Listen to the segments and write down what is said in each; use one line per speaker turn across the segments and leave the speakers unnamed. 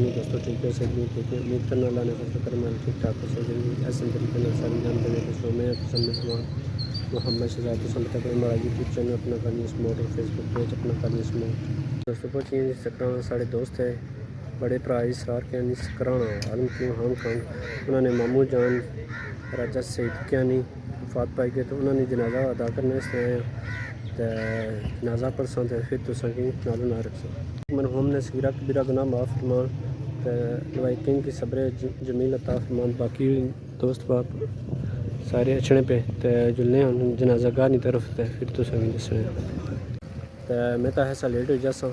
दोस्तों ठीक है सही ठीक है उम्मीद करना अल्लाह ने ठीक ठाक हो सही ऐसे तरीके सारी जान देने तो मैं मोहम्मद शहजाद पसंद तक हमारा यूट्यूब चैनल अपना करनी स्मोट और फेसबुक पेज अपना करनी स्मोट दोस्तों पहुँची सकराना साढ़े दोस्त है बड़े भरा इसरार के सकराना आलम क्यों हांगकॉन्ग उन्होंने मामू जान राजा सईद क्या नहीं वफात पाई गए तो उन्होंने जनाजा अदा करने से आए तो जनाजा परसों तो फिर तुसा की नालों ना रख सकते मरहूम ने सगीरा कबीरा गुनाह माफ़ फरमान तो लवाइकिन की सब्र जमील अता फरमान बाकी दोस्त बाप सारे अछने पे तो जुलने जनाजा गाह की तरफ तो फिर तुसा की दसने तो मैं तो ऐसा लेट हो जासा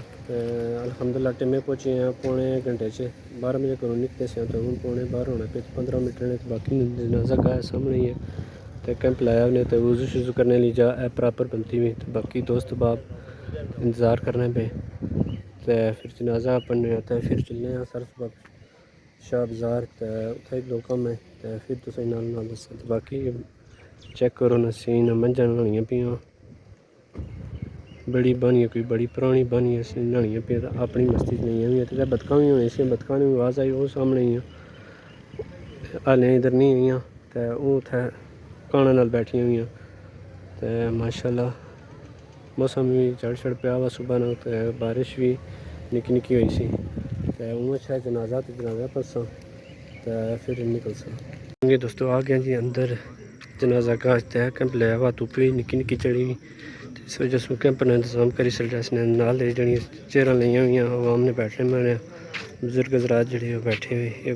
अल्हम्दुलिल्लाह टिमे पहुँची हैं पौने घंटे से 12 बजे घरों निकले से तो हूँ पौने 12 होने पे 15 मिनट रहने तो बाकी जनाजा गाह सामने ही है तो कैंप लाया उन्हें तो वज़ू शुज़ू करने ली जा प्रॉपर बनती हुई तो बाकी दोस्त बाप इंतज़ार करने पे तो फिर जनाजा पढ़ने आता है फिर चलने सरफ बाप शाह बाज़ार तो उत्थे दो कम है तो फिर तुसें नाल दस तो बाकी चेक करो ना सीन मंझां नहानियां पियां बड़ी बानी कोई बड़ी पुरानी बानी नहानियां पियां तो अपनी मस्ती नहीं है तो बतखां भी होनी सी बतखां की आवाज़ आई वो सामने ही हालें इधर नहीं आई तो वो उत्थै काना नाल बैठियां हुई तो माशाल्लाह मौसम भी चढ़ पिया वा सुबह ना तो बारिश भी निक्की निक्की हुई सी तो हूँ अच्छा जनाजा तो जनाजा परसों तो फिर निकल सा दोस्तों आ गया जी अंदर जनाजा का तय कैंप लिया हुआ धुप्प भी निक्की निक्की चढ़ी हुई इस वजह से कैंप ने इंतजाम करी छड़ा इसने नाल जी चेयरां लाइया हुई आवाम ने बैठने मैंने बुजुर्ग हजरात जोड़े बैठे हुए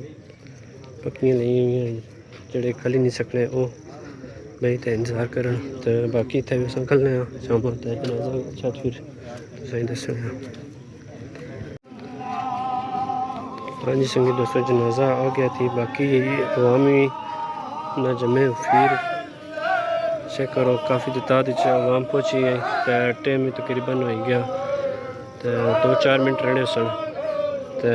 पक्कियां लाई हुई जोड़े खली नहीं सकने वो भाई तो इंतज़ार कर तो बाकी इतने भी कलने शाम जनाजा अच्छा फिर तुसें दस्सने हाँ जी संगी दोस्तों जनाजा आ गया थी बाकी अवाम भी ना जमे फिर चेक करो काफ़ी तादाद अवाम पहुँची है तो टाइम भी तकरीबन हो गया तो 2-4 मिनट रहने सन तो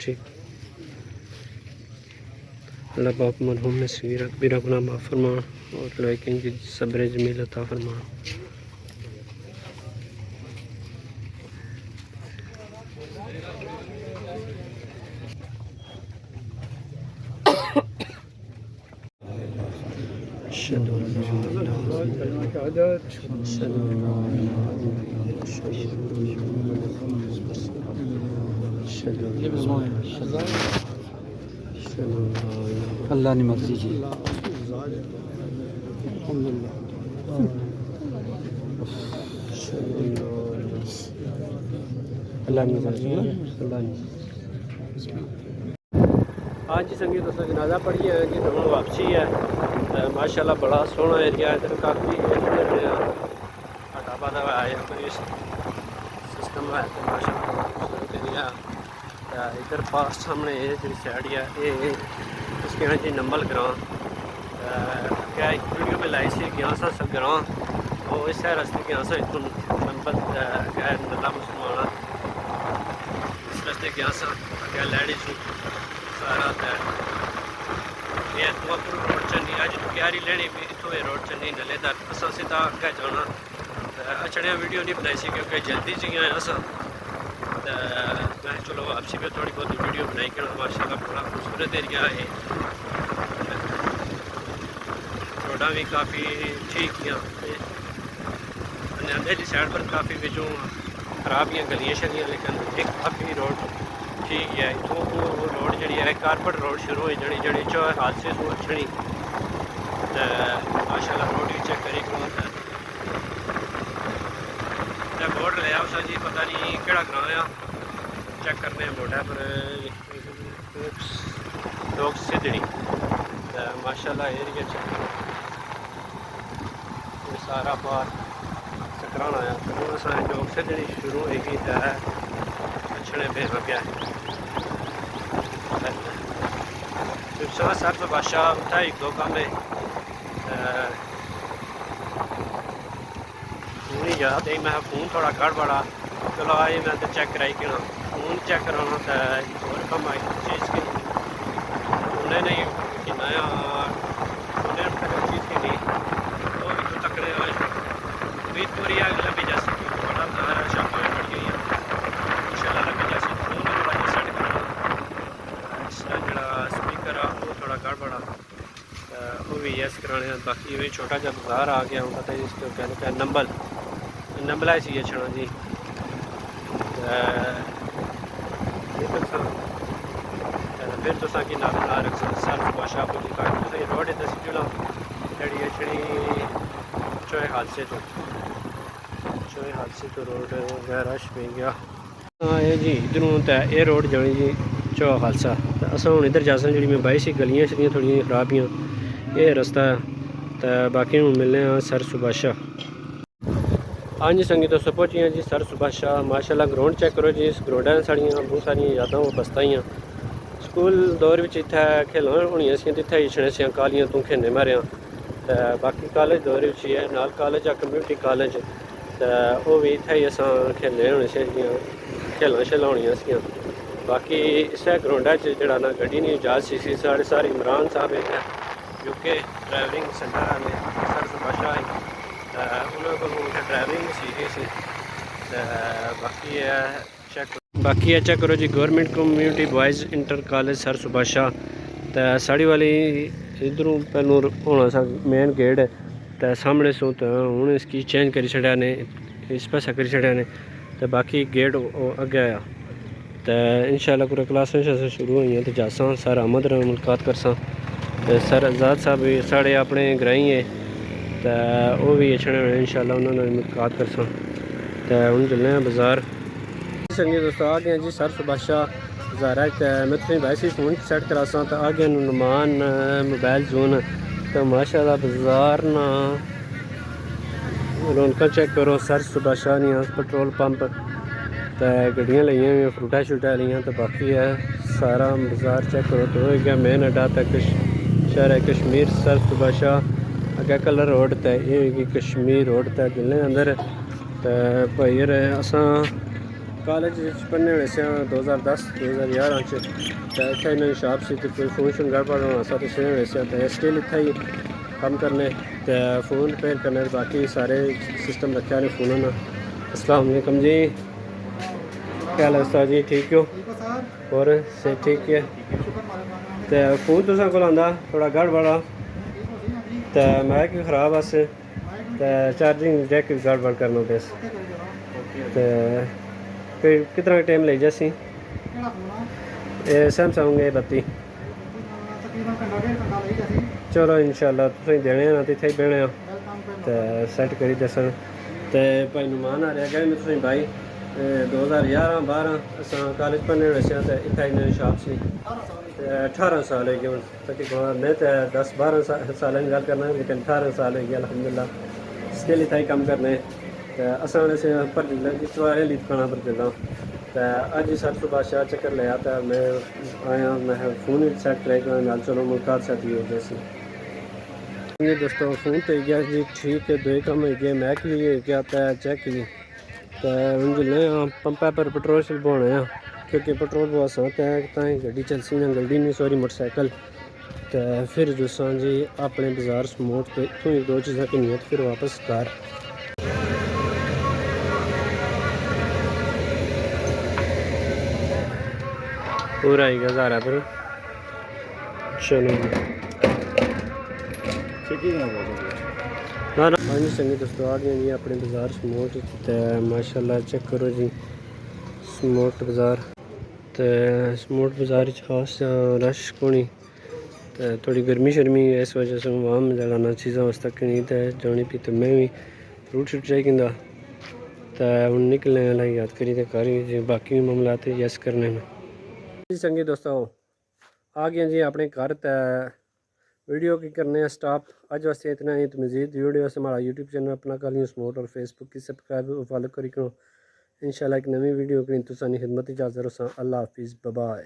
ठीक अल्लाह बाप मरहूम ने सगीरा कबीरा गुनाह माफ़ फरमा और लवाइकिन की सब्र जमील अता फरमा
अल्लाह ने मर्जी की
हाँ जी संगीत दोस्तों जनाजा पढ़ी है जी तो वापसी है माशाल्लाह बड़ा सोहना एरिया इधर काफ़ी ढाबा दा आया सिस्टम है तो माशाल्लाह एरिया इधर पास सामने ये जी साइड है ये उसके यहाँ जी नंबल ग्रां क्या एक वीडियो में लाई सी गया सा ग्रां और इस रास्ते गया सा इतों नंबल क्या नल्ला मुसलमान इस रास्ते गया सा क्या लैडी सारा ये रोड चलनी अज तो क्यारी लेनी भी इतों रोड चलनी नलेदार अस सीधा अगे जाना अचने वीडियो नहीं बनाई सी क्योंकि जल्दी च आया अस मैं चलो वापसी में थोड़ी बहुत वीडियो बनाई कि माशाल्लाह बड़ा खूबसूरत एरिया है रोडा भी काफ़ी ठीक हैं नंदे की साइड पर काफ़ी बिचों खराब ही गलियां शलियां लेकिन एक काफ़ी रोड ठीक है इतों वो रोड जी है कारपेट रोड शुरू हो जानी जड़ी च हादसे तो अच्छी तो माशाल्लाह रोड भी चेक करी करो बोर्ड लिया उस जी पता नहीं केड़ा ग्रां आ चेक करने बोर्डा पर लोग सिद्धड़ी तो माशाल्लाह एरिया सारा बार सकराना आया लोग सिद्धड़ी शुरू होगी तो अच्छे बेहा गया सर बादशाह उत्था एक दो कम है फोन याद है मैं फोन थोड़ा गड़बड़ा चलो आए मैं तो चेक कराई के फोन चेक कराना तो और कम आई चीज़ की गड़ बड़ा वो भी यस कराने बाकी वही छोटा जा बाजार आ गया हूँ पता ही इसको कहने का नंबल ऐसी है छना जी फिर तो की नाल रख सर बादशाह को दिखा रोड इधर से जुड़ा जड़ी है छड़ी चोए हादसे तो रोड रश पे गया हाँ ये जी इधरों तो ये रोड जानी जी चौहा खालसा तो असा हूँ इधर जा सकते जी मैं बाई सी गलियाँ शलियाँ थोड़ी खराब ही ये रस्ता तो बाकी हूँ मिलने सर सुभाषा हाँ जी संगी दोस्तों पहुँची हैं जी सर सुभाषा माशाल्लाह ग्राउंड चेक करो जी इस ग्राउंड साड़ियाँ बहुत सारिया यादां वो बस्ताइयाँ स्कूल दौर में इत्थै खेलां होनियां सी इत्थै ही छड़े सियां कालियां तू खेलने मारेआं ते बाकी कॉलेज दौर में है नाल कॉलेज आ कम्यूनिटी कॉलेज ते ओह् भी इत्थै ही असां खेलने होने सियां खेलां शेलां होनियां सियां बाकी इस्सै ग्राउंडा च जेह्ड़ा ना गड्डी नहीं इजाज़त सी साढ़े सारे इमरान साहब इत्थै यूके ड्राइविंग सेंटर आने सर सुभाषा उन्होंने को ड्राइविंग सीखी सी बाकी है चेक करो जी government community boys inter college sir सुभाषा तो साड़ी वाली इधरों पहलू होना सा मेन गेट तो सामने सो तो हूँ इसकी चेंज करी छड़िया ने इस पासा करी छड़िया ने तो बाकी गेट अगे आया तो इंशाल्लाह पूरा क्लासां शुरू हुई तो जासा सर अहमद मुलाकात करसा सर आज़ाद साहब भी साढ़े अपने ग्राई है तो वह भी छड़े होने इंशाल्लाह उन्होंने मुलाकात करसा तो हूँ चलने बाज़ार संगी दोस्तों आ गए जी सर सुभाषा बाज़ार मैं तुम वैसे ही फ़ोन सैट करासा तो आ गया नुमान मोबाइल जोन तो माशाल्लाह बाज़ार ना रौनक चेक करो सर सुभाषा निया पेट्रोल पंप तो गड्डियाँ लिया हुई फ्रूटा शूटा लिया तो बाकी है सारा बाज़ार चेक करो तो हो गया मेन अड्डा तक शहर है कश्मीर सर सुभाषा अगे कलर रोड तो ये कश्मीर रोड तो दिल्ली अंदर तो भाई असा कॉलेज पढ़ने वाले से 2010-2011 तो इतना इन्होंने शॉप से कोई फ़ोन शोन गड़बड़ होना सा तो वैसे तो स्टिल इतना ही कम करने तो फ़ोन रिपेयर करने बाकी सारे सिस्टम रखे ने फ़ोन ना। अस्सलाम वालेकुम जी क्या हाल है जी ठीक हो और से ठीक है तो फ़ोन तुसा को आंदा थोड़ा गड़बड़ तो मैक भी ख़राब अस तो चार्जिंग जैक भी गड़बड़ करना बस तो फिर कितना टाइम ले जासी सैमसंग A32 चलो इंशाल्लाह तुम देने ना तो इतने बहने तो सैट करी दसन तो भाई नुमान आ रहा है मैं तुम भाई 2011-12 अस कॉलेज पढ़ने वाले से तो इतना इन्होंने शॉप से 18 साल हो गए तकरीबन मैं तो 10-12 साल की गल करना लेकिन 18 साल हो गए अलहमदुलिल्लाह स्किल इतना ही कम करने तो असा से पर इतवारे ली दुकाना पर चलना तो अज सर सुभाषा चक्कर लिया तो मैं आया मैं फ़ोन सैट कराई नाल चलो मुलाकात साथी हो गई ये दोस्तों फ़ोन तो गया जी ठीक है दो कम हो गया मैक भी हो गया तो चेक भी तो हूँ जिले पंपा पर पेट्रोल शलवाने क्योंकि पेट्रोल बहुत आसान तो गड्डी चलसी ना गड्डी नहीं सॉरी मोटरसाइकिल तो फिर दोस्तों जी अपने बाज़ार समोट तो इतों ही 2 चीज़ा किनिया तो फिर वापस घर पूरा ही गज़ारा पर चलो ना हाँ जी संगी दोस्तों आ गए जी अपने बाज़ार समोट तो माशाल्लाह चेक करो जी समोट बाज़ार तो समोट बाज़ार खास रश कोनी तो थोड़ी गर्मी शर्मी इस वजह से आम जलाना चीज़ा वास्ते नहीं तो जानी पी तो मैं भी फ्रूट शूट चाहिए तो हूँ निकलने वाला याद करी तो करी बाकी मामलात यस करने में जी संगी दोस्तों आ गए जी अपने घर तो वीडियो की करने स्टॉप अज वास्ते इतना ही तो मज़ीद वीडियो से हमारा यूट्यूब चैनल अपना कर लियो समोट और फेसबुक की सब्सक्राइब फॉलो करी करो इंशाल्लाह एक नवी वीडियो करी तुसानी खिदमत इजाज़त रसा अल्लाह हाफिज़ बाय।